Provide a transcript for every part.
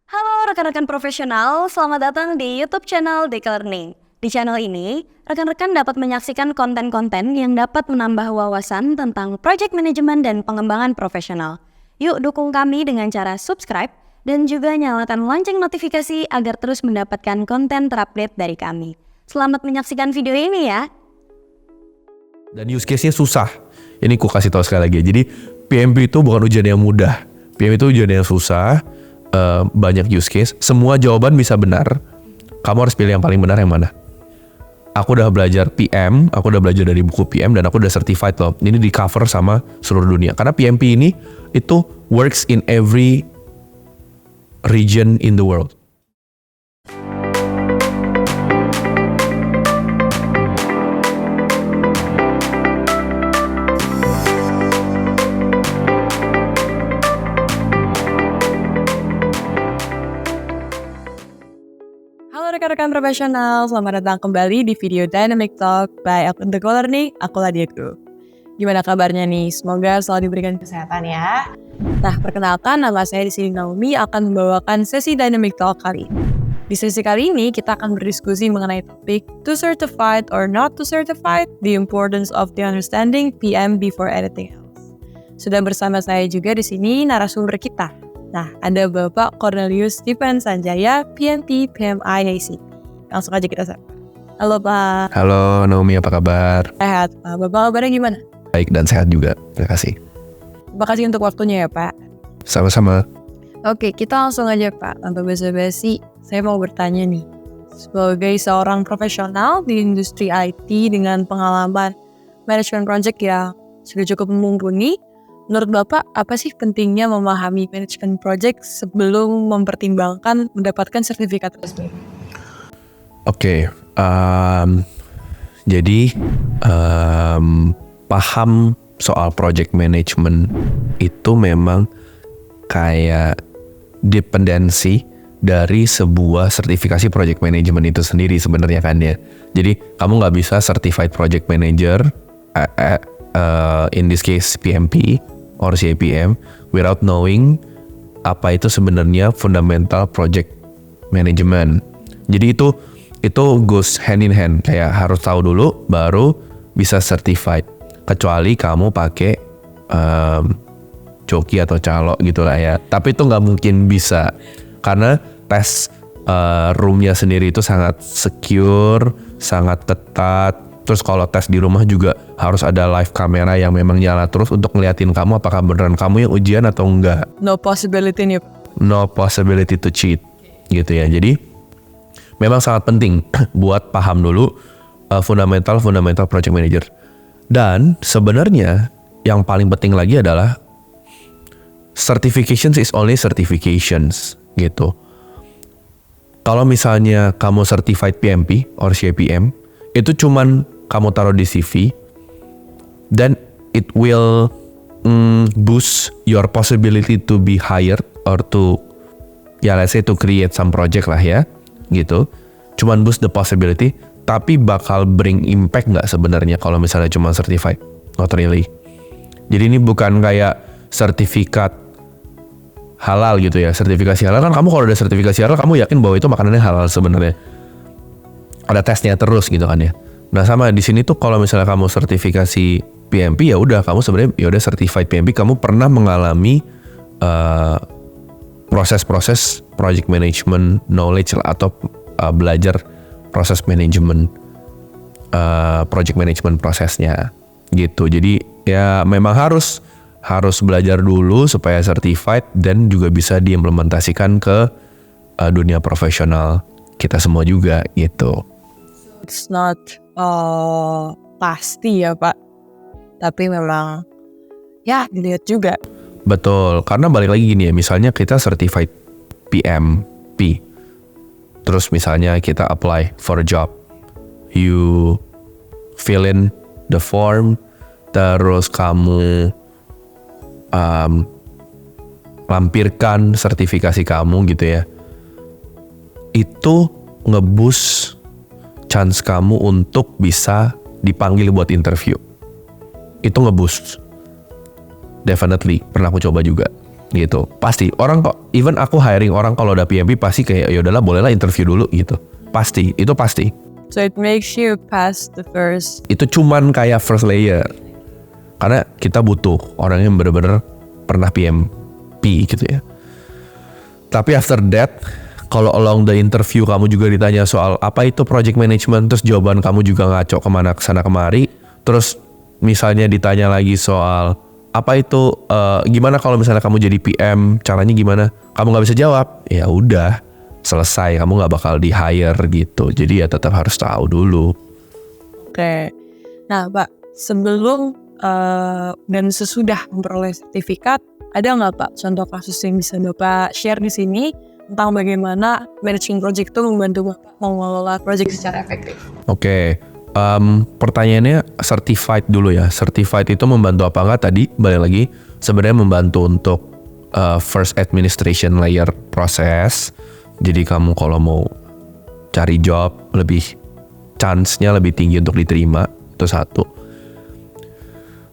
Halo rekan-rekan profesional, selamat datang di YouTube channel Deka Learning. Di channel ini, rekan-rekan dapat menyaksikan konten-konten yang dapat menambah wawasan tentang project management dan pengembangan profesional. Yuk dukung kami dengan cara subscribe dan juga nyalakan lonceng notifikasi agar terus mendapatkan konten terupdate dari kami. Selamat menyaksikan video ini ya. Dan use case-nya susah. Ini ku kasih tahu sekali lagi. Jadi PMP itu bukan ujian yang mudah. PMP itu ujian yang susah. Banyak use case. Semua jawaban bisa benar. Kamu harus pilih yang paling benar yang mana. Aku udah belajar PM. Aku udah belajar dari buku PM. Dan aku udah certified loh. Ini di cover sama seluruh dunia. Karena PMP ini itu works in every region in the world. Halo rekan-rekan profesional, selamat datang kembali di video Dynamic Talk by akun Deka Learning, aku Diego. Gimana kabarnya nih? Semoga selalu diberikan kesehatan ya. Nah, perkenalkan nama saya di sini Naomi akan membawakan sesi Dynamic Talk kali ini. Di sesi kali ini kita akan berdiskusi mengenai topik to certified or not to certified, the importance of the understanding PM before anything else. Sudah bersama saya juga di sini narasumber kita. Nah, ada Bapak Cornelius Stephen Sanjaya, PMP PMI ACP. Langsung aja kita sapa. Halo Pak. Halo Naomi, apa kabar? Sehat Pak. Bapak kabarnya gimana? Baik dan sehat juga. Terima kasih. Terima kasih untuk waktunya ya Pak. Sama-sama. Oke, kita langsung aja Pak. Tanpa basa-basi, saya mau bertanya nih. Sebagai seorang profesional di industri IT dengan pengalaman manajemen project yang sudah cukup mumpuni, menurut Bapak, apa sih pentingnya memahami manajemen project sebelum mempertimbangkan mendapatkan sertifikat tersebut? Oke, jadi paham soal project management itu memang kayak dependensi dari sebuah sertifikasi project management itu sendiri sebenarnya kan ya. Jadi kamu nggak bisa certified project manager, in this case PMP, or CAPM without knowing apa itu sebenarnya fundamental project management. Jadi itu goes hand in hand, kayak harus tahu dulu baru bisa certified. Kecuali kamu pakai coki atau calo gitu lah ya. Tapi itu nggak mungkin bisa karena tes roomnya sendiri itu sangat secure, sangat ketat. Terus kalau tes di rumah juga harus ada live kamera yang memang nyala terus untuk ngeliatin kamu apakah beneran kamu yang ujian atau enggak. No possibility nih. No possibility to cheat gitu ya. Jadi memang sangat penting buat paham dulu fundamental project manager. Dan sebenarnya yang paling penting lagi adalah certifications is only certifications gitu. Kalau misalnya kamu certified PMP or CAPM, itu cuman kamu taruh di CV, then it will boost your possibility to be hired or to, ya let's say to create some project lah ya, gitu. Cuman boost the possibility, tapi bakal bring impact nggak sebenarnya kalau misalnya cuma certified? Not really. Jadi ini bukan kayak sertifikat halal gitu ya. Sertifikasi halal kan kamu kalau udah sertifikasi halal, kamu yakin bahwa itu makanannya halal sebenarnya. Ada tesnya terus gitu kan ya. Nah sama di sini tuh kalau misalnya kamu sertifikasi PMP ya udah kamu sebenarnya ya udah certified PMP, kamu pernah mengalami proses-proses project management knowledge atau belajar proses manajemen project management prosesnya gitu. Jadi ya memang harus belajar dulu supaya certified dan juga bisa diimplementasikan ke dunia profesional kita semua juga gitu. It's not pasti ya Pak, tapi memang ya dilihat juga. Betul, karena balik lagi gini ya, misalnya kita certified PMP, terus misalnya kita apply for a job, you fill in the form, terus kamu lampirkan sertifikasi kamu gitu ya, itu nge-boost chance kamu untuk bisa dipanggil buat interview. Itu nge-boost. Definitely, pernah aku coba juga. gitu. Pasti orang kok, even aku hiring orang kalau udah PMP pasti kayak ya udahlah bolehlah interview dulu gitu. Pasti, itu pasti. So it makes you pass the first. Itu cuman kayak first layer. Karena kita butuh orang yang benar-benar pernah PMP gitu ya. Tapi after that, kalau along the interview kamu juga ditanya soal apa itu project management, terus jawaban kamu juga ngaco kemana kesana kemari, terus misalnya ditanya lagi soal apa itu gimana kalau misalnya kamu jadi PM, caranya gimana, kamu nggak bisa jawab, ya udah selesai, kamu nggak bakal di hire gitu. Jadi ya tetap harus tahu dulu. Oke. Nah Pak, sebelum dan sesudah memperoleh sertifikat, ada nggak Pak contoh kasus yang bisa Bapak share di sini tentang bagaimana managing project itu membantu Bapak mengelola project secara efektif? Oke. Pertanyaannya certified dulu ya. Certified itu membantu apa enggak? Tadi balik lagi sebenarnya membantu untuk first administration layer proses. Jadi kamu kalau mau cari job lebih chance-nya lebih tinggi untuk diterima, itu satu.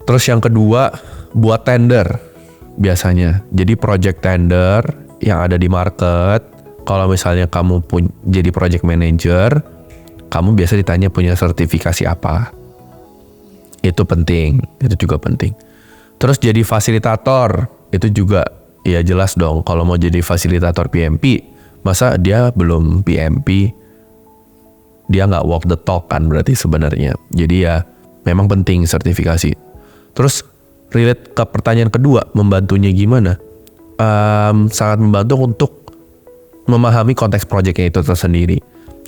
Terus yang kedua buat tender biasanya. Jadi project tender yang ada di market, kalau misalnya kamu jadi project manager, kamu biasa ditanya punya sertifikasi apa. Itu penting, itu juga penting. Terus jadi fasilitator, itu juga ya jelas dong. Kalau mau jadi fasilitator PMP, masa dia belum PMP, dia nggak walk the talk kan berarti sebenarnya. Jadi ya memang penting sertifikasi. Terus relate ke pertanyaan kedua, membantunya gimana? Sangat membantu untuk memahami konteks proyeknya itu tersendiri.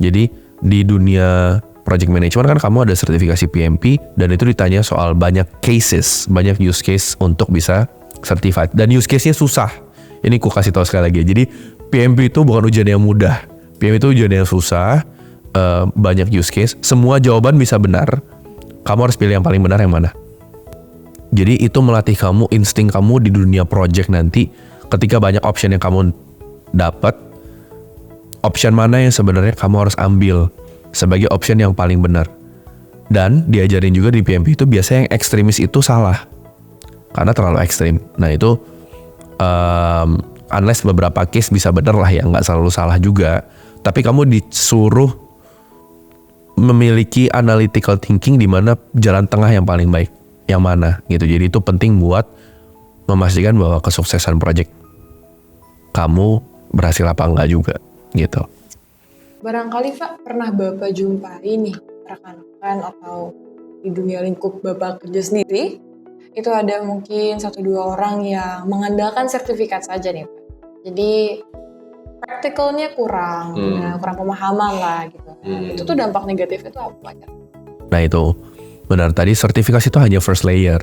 Jadi di dunia project management kan kamu ada sertifikasi PMP dan itu ditanya soal banyak cases, banyak use case untuk bisa certified. Dan use case-nya susah. Ini ku kasih tahu sekali lagi. Jadi PMP itu bukan ujian yang mudah. PMP itu ujian yang susah, banyak use case. Semua jawaban bisa benar. Kamu harus pilih yang paling benar yang mana. Jadi itu melatih kamu, insting kamu di dunia project nanti. Ketika banyak option yang kamu dapat, option mana yang sebenarnya kamu harus ambil sebagai option yang paling benar. Dan diajarin juga di PMP itu biasanya yang ekstremis itu salah karena terlalu ekstrim. Nah itu unless beberapa case bisa benar lah ya, nggak selalu salah juga. Tapi kamu disuruh memiliki analytical thinking di mana jalan tengah yang paling baik yang mana gitu. Jadi itu penting buat memastikan bahwa kesuksesan project kamu berhasil apa enggak juga gitu. Barangkali Pak pernah Bapak jumpai nih rekan-rekan atau di dunia lingkup Bapak kerja sendiri, itu ada mungkin 1-2 orang yang mengandalkan sertifikat saja nih Pak. Jadi praktikalnya kurang, kurang pemahaman lah gitu. Itu tuh dampak negatifnya itu apa ya? Nah itu benar, tadi sertifikasi itu hanya first layer.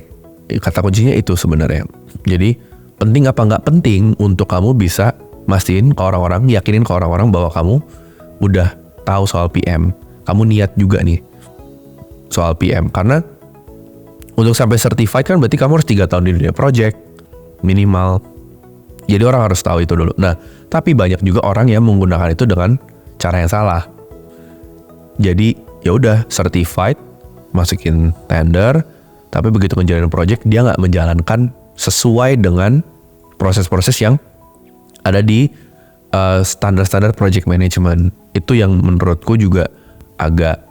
Kata kuncinya itu sebenarnya. Jadi penting apa nggak penting untuk kamu bisa mastiin ke orang-orang, yakinin ke orang-orang bahwa kamu udah tahu soal PM. Kamu niat juga nih soal PM. Karena untuk sampai certified kan berarti kamu harus 3 tahun di dunia project minimal. Jadi orang harus tahu itu dulu. Nah, tapi banyak juga orang yang menggunakan itu dengan cara yang salah. Jadi ya udah certified, masukin tender, tapi begitu ngejalanin project dia nggak menjalankan sesuai dengan proses-proses yang ada di standar-standar project management. Itu yang menurutku juga agak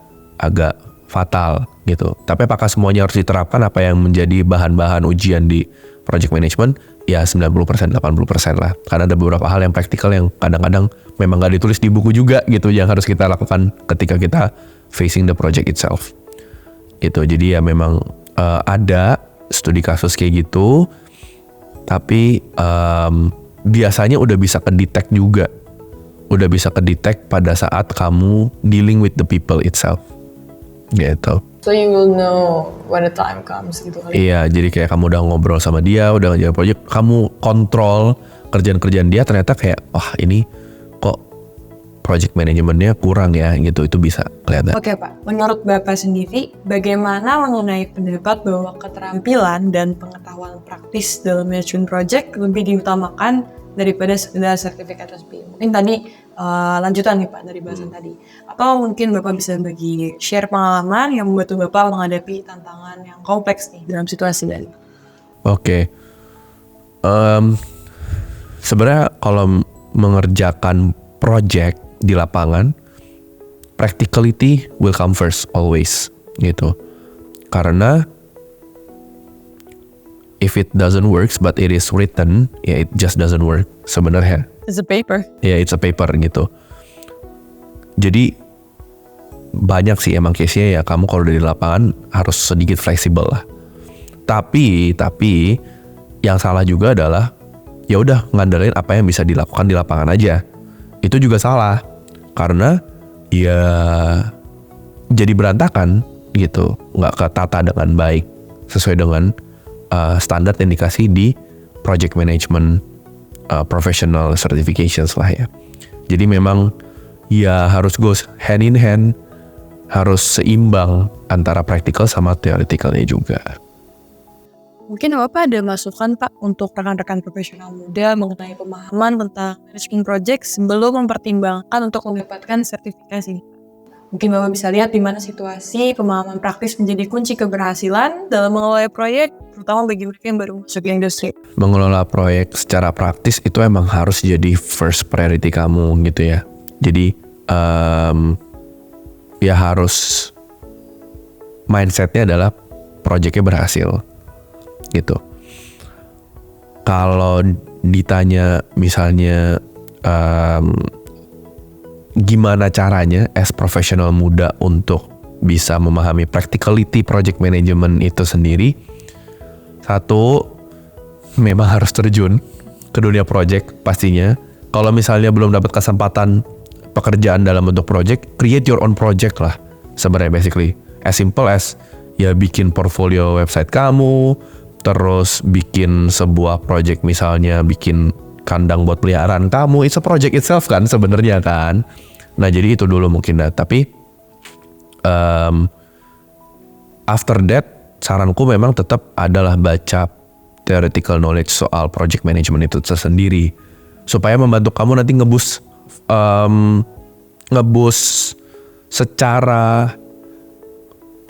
fatal gitu. Tapi apakah semuanya harus diterapkan apa yang menjadi bahan-bahan ujian di project management? Ya 90%, 80% lah. Karena ada beberapa hal yang praktikal yang kadang-kadang memang gak ditulis di buku juga gitu, yang harus kita lakukan ketika kita facing the project itself. Gitu. Jadi ya memang ada studi kasus kayak gitu, tapi biasanya udah bisa ke-detect juga. Udah bisa ke-detect pada saat kamu dealing with the people itself. Gitu. So you will know when the time comes gitu kali. Iya, jadi kayak kamu udah ngobrol sama dia, udah ngerjain project, kamu kontrol kerjaan-kerjaan dia, ternyata kayak, wah ini kok project manajemennya kurang ya, gitu. Itu bisa kelihatan. Oke Pak, menurut Bapak sendiri, bagaimana mengenai pendapat bahwa keterampilan dan pengetahuan praktis dalam manajemen project lebih diutamakan daripada sekedar sertifikat resmi? Mungkin tadi lanjutan nih Pak dari bahasan tadi. Atau mungkin Bapak bisa bagi share pengalaman yang membantu Bapak menghadapi tantangan yang kompleks nih dalam situasi ini. Oke. Sebenarnya kalau mengerjakan project di lapangan, practicality will come first always gitu. Karena if it doesn't work but it is written, ya it just doesn't work sebenarnya. It's a paper. Ya it's a paper gitu. Jadi banyak sih emang case-nya ya kamu kalau di lapangan harus sedikit fleksibel lah. Tapi yang salah juga adalah ya udah ngandalin apa yang bisa dilakukan di lapangan aja. Itu juga salah. Karena ya jadi berantakan gitu, nggak ketata dengan baik sesuai dengan standar yang dikasih di project management professional certifications lah ya. Jadi memang ya harus goes hand in hand, harus seimbang antara practical sama theoreticalnya juga. Mungkin Bapak ada masukan Pak untuk rekan-rekan profesional muda mengenai pemahaman tentang management project sebelum mempertimbangkan untuk mendapatkan sertifikasi. Mungkin Bapak bisa lihat di mana situasi pemahaman praktis menjadi kunci keberhasilan dalam mengelola proyek, terutama bagi mereka yang baru masuk ke industri. Mengelola proyek secara praktis itu emang harus jadi first priority kamu gitu ya. Jadi ya harus mindsetnya adalah proyeknya berhasil gitu. Kalau ditanya misalnya gimana caranya as profesional muda untuk bisa memahami practicality project management itu sendiri, satu, memang harus terjun ke dunia project pastinya. Kalau misalnya belum dapat kesempatan pekerjaan dalam bentuk project, create your own project lah sebenarnya basically. As simple as ya bikin portfolio website kamu, terus bikin sebuah project misalnya bikin kandang buat peliharaan kamu, it's a project itself kan sebenarnya kan. Nah jadi itu dulu mungkin dah. Tapi after that saranku memang tetap adalah baca theoretical knowledge soal project management itu sendiri supaya membantu kamu nanti ngeboost secara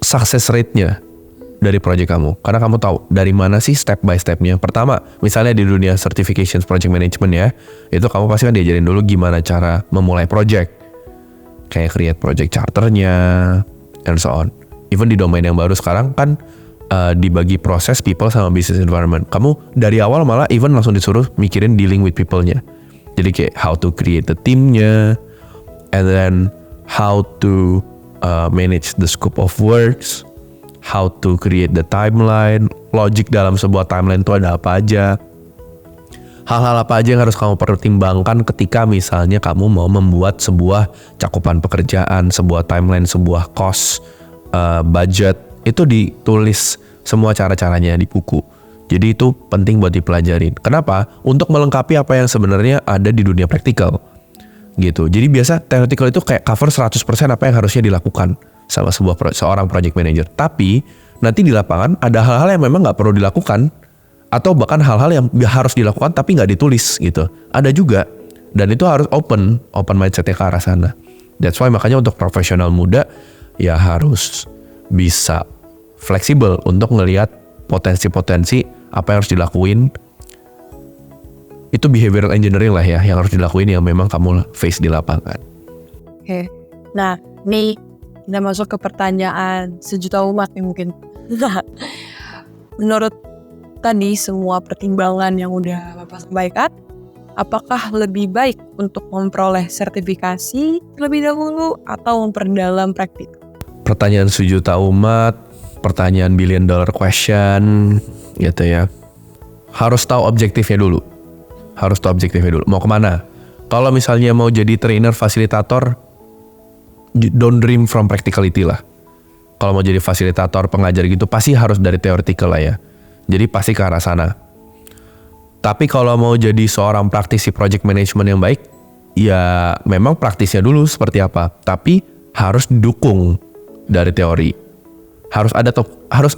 success rate-nya dari project kamu. Karena kamu tahu dari mana sih step by step-nya. Pertama, misalnya di dunia certifications project management ya, itu kamu pasti kan diajarin dulu gimana cara memulai project. Kayak create project charter-nya, and so on. Even di domain yang baru sekarang kan dibagi proses people sama business environment. Kamu dari awal malah even langsung disuruh mikirin dealing with people-nya. Jadi kayak how to create the team-nya, and then how to manage the scope of works, how to create the timeline, logic dalam sebuah timeline itu ada apa aja. Hal-hal apa aja yang harus kamu pertimbangkan ketika misalnya kamu mau membuat sebuah cakupan pekerjaan, sebuah timeline, sebuah cost, budget, itu ditulis semua cara-caranya di buku. Jadi itu penting buat dipelajarin. Kenapa? Untuk melengkapi apa yang sebenarnya ada di dunia praktikal. Gitu. Jadi biasa theoretical itu kayak cover 100% apa yang harusnya dilakukan sama seorang project manager. Tapi nanti di lapangan ada hal-hal yang memang nggak perlu dilakukan, atau bahkan hal-hal yang harus dilakukan tapi nggak ditulis gitu. Ada juga, dan itu harus open mindsetnya ke arah sana. That's why makanya untuk profesional muda ya harus bisa fleksibel untuk ngelihat potensi-potensi apa yang harus dilakuin. Itu behavioral engineering lah ya yang harus dilakuin yang memang kamu face di lapangan. Oke. Nah, nih kita masuk ke pertanyaan sejuta umat nih mungkin. Menurut tadi semua pertimbangan yang udah Bapak sampaikan, apakah lebih baik untuk memperoleh sertifikasi terlebih dahulu atau memperdalam praktik? Pertanyaan sejuta umat, pertanyaan billion dollar question gitu ya. Harus tahu objektifnya dulu. Mau kemana? Kalau misalnya mau jadi trainer, fasilitator, don't dream from practicality lah. Kalau mau jadi fasilitator, pengajar gitu, pasti harus dari theoretical lah ya. Jadi pasti ke arah sana. Tapi kalau mau jadi seorang praktisi project management yang baik, ya memang praktisnya dulu seperti apa. Tapi harus didukung dari teori. Harus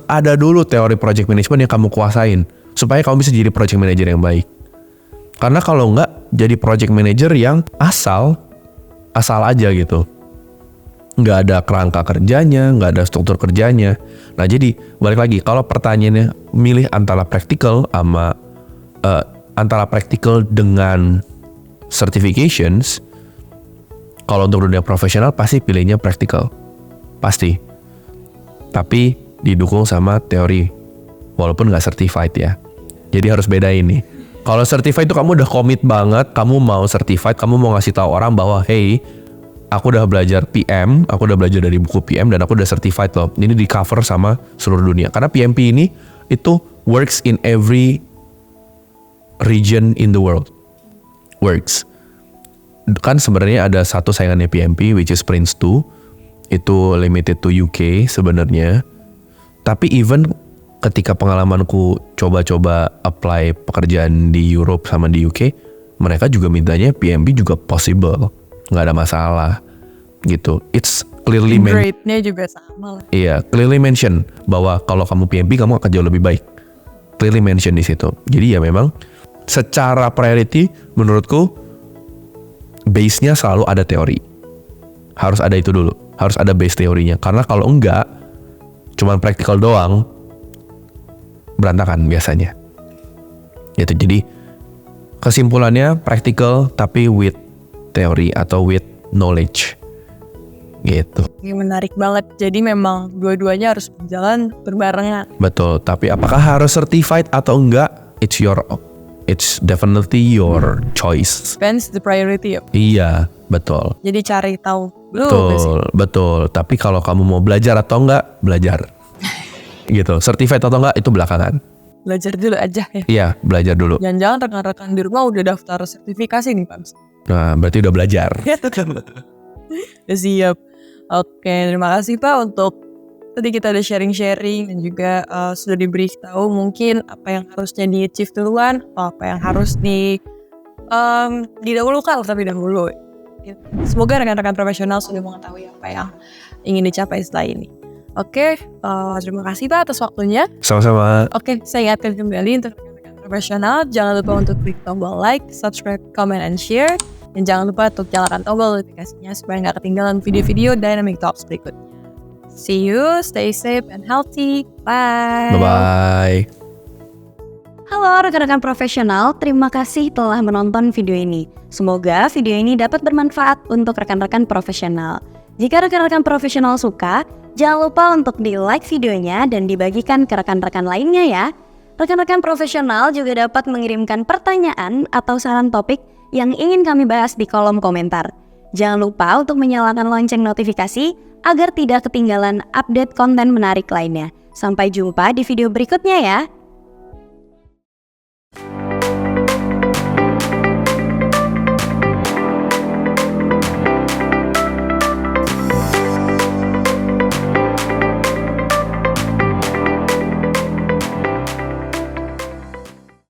ada dulu teori project management yang kamu kuasain supaya kamu bisa jadi project manager yang baik. Karena kalau enggak jadi project manager yang asal aja gitu. Nggak ada kerangka kerjanya, nggak ada struktur kerjanya. Nah jadi balik lagi, kalau pertanyaannya milih antara practical sama antara practical dengan certifications, kalau untuk dunia profesional pasti pilihnya practical. Pasti. Tapi didukung sama teori. Walaupun nggak certified ya. Jadi harus bedain nih. Kalau certified itu kamu udah komit banget, kamu mau certified, kamu mau ngasih tahu orang bahwa hey, aku udah belajar PM, aku udah belajar dari buku PM dan aku udah certified loh. Ini di cover sama seluruh dunia. Karena PMP ini itu works in every region in the world. Works. Kan sebenarnya ada satu saingannya PMP which is Prince2. Itu limited to UK sebenarnya. Tapi even ketika pengalamanku coba-coba apply pekerjaan di Europe sama di UK, mereka juga mintanya PMP juga possible. Nggak ada masalah gitu. It's clearly Grade-nya juga sama lah. Iya, clearly mention bahwa kalau kamu PMP kamu akan jauh lebih baik. Clearly mention di situ. Jadi ya memang secara priority menurutku base-nya selalu ada teori. Harus ada itu dulu. Harus ada base teorinya. Karena kalau enggak cuman practical doang berantakan biasanya. Gitu. Jadi kesimpulannya practical tapi with teori atau with knowledge gitu. Ini menarik banget. Jadi memang dua-duanya harus berjalan berbarengan. Betul. Tapi apakah harus certified atau enggak? It's definitely your choice. Depends the priority ya. Iya, betul. Jadi cari tahu dulu. Betul. Tapi kalau kamu mau belajar atau enggak, belajar. Gitu. Certified atau enggak itu belakangan. Belajar dulu aja ya. Iya, belajar dulu. Jangan-jangan rekan-rekan di rumah udah daftar sertifikasi nih Pak. Nah, berarti udah belajar. Udah siap. Oke, terima kasih Pak untuk tadi kita udah sharing-sharing dan juga sudah diberi tahu mungkin apa yang harusnya di-achieve duluan, apa yang harus didahulukan terlebih dahulu. Semoga rekan-rekan profesional sudah mengetahui apa yang ingin dicapai setelah ini. Oke, terima kasih Pak atas waktunya. Sama-sama. Oke, saya ingatkan kembali untuk rekan-rekan profesional, jangan lupa untuk klik tombol like, subscribe, comment, and share. Dan jangan lupa untuk nyalakan tombol notifikasinya supaya nggak ketinggalan video-video Dynamic Talks berikutnya. See you, stay safe and healthy. Bye. Bye-bye. Halo rekan-rekan profesional, terima kasih telah menonton video ini. Semoga video ini dapat bermanfaat untuk rekan-rekan profesional. Jika rekan-rekan profesional suka, jangan lupa untuk di-like videonya dan dibagikan ke rekan-rekan lainnya ya. Rekan-rekan profesional juga dapat mengirimkan pertanyaan atau saran topik yang ingin kami bahas di kolom komentar. Jangan lupa untuk menyalakan lonceng notifikasi agar tidak ketinggalan update konten menarik lainnya. Sampai jumpa di video berikutnya ya.